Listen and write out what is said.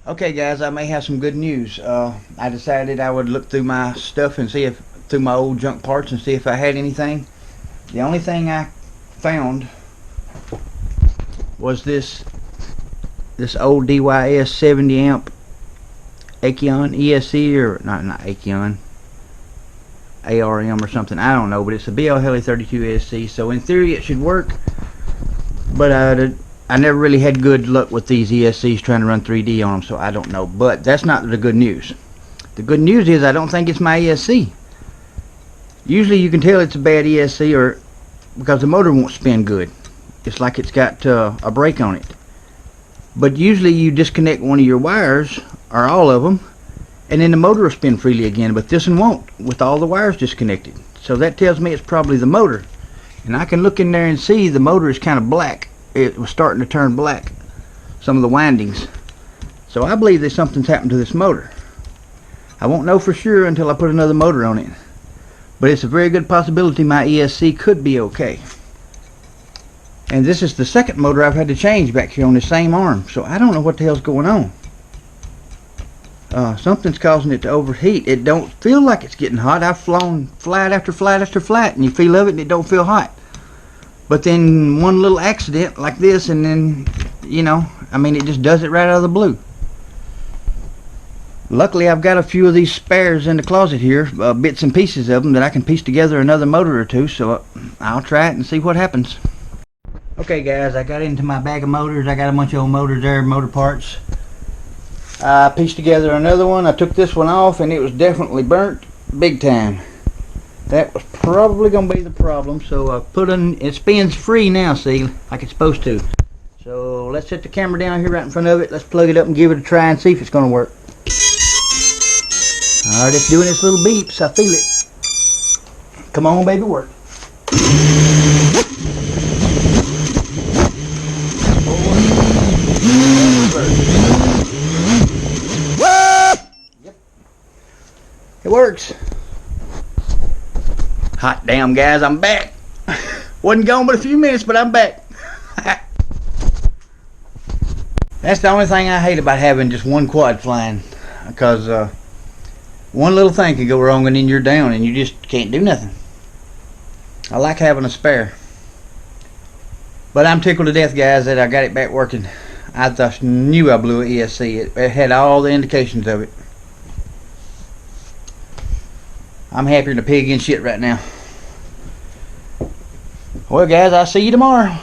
Okay guys, I may have some good news. I decided I would look through my stuff and see if, through my old junk parts, and see if I had anything. The only thing I found was this old DYS 70 amp Acheon ESC, or not Acheon, ARM or something, I don't know, but it's a BL Heli 32 ESC, so in theory it should work, but I never really had good luck with these ESCs trying to run 3D on them, so I don't know. But that's not the good news. The good news is I don't think it's my ESC. Usually you can tell it's a bad ESC or because the motor won't spin good. It's like it's got a break on it. But usually you disconnect one of your wires, or all of them, and then the motor will spin freely again, but this one won't with all the wires disconnected. So that tells me it's probably the motor. And I can look in there and see the motor is kind of black. It was starting to turn black, some of the windings. So I believe that something's happened to this motor. I won't know for sure until I put another motor on it, but it's a very good possibility my ESC could be okay. And this is the second motor I've had to change back here on the same arm, so I don't know what the hell's going on. Something's causing it to overheat. It don't feel like it's getting hot. I've flown flight after flight after flight, and you feel of it and it don't feel hot. But then one little accident like this, and then, you know, I mean, it just does it right out of the blue. Luckily, I've got a few of these spares in the closet here, bits and pieces of them that I can piece together another motor or two, so I'll try it and see what happens. Okay guys, I got into my bag of motors. I got a bunch of old motors there, motor parts. I pieced together another one. I took this one off and it was definitely burnt big time. That was probably going to be the problem, so I put in, it spins free now, see, like it's supposed to. So let's set the camera down here right in front of it. Let's plug it up and give it a try and see if it's going to work. Alright, it's doing its little beeps. I feel it. Come on, baby, work. Yep. It works. Hot damn guys, I'm back. Wasn't gone but a few minutes, but I'm back. That's the only thing I hate about having just one quad flying, because one little thing can go wrong and then you're down and you just can't do nothing. I like having a spare, but I'm tickled to death guys that I got it back working. I just knew I blew an ESC. It had all the indications of it. I'm happier than a pig in shit right now. Well guys, I'll see you tomorrow.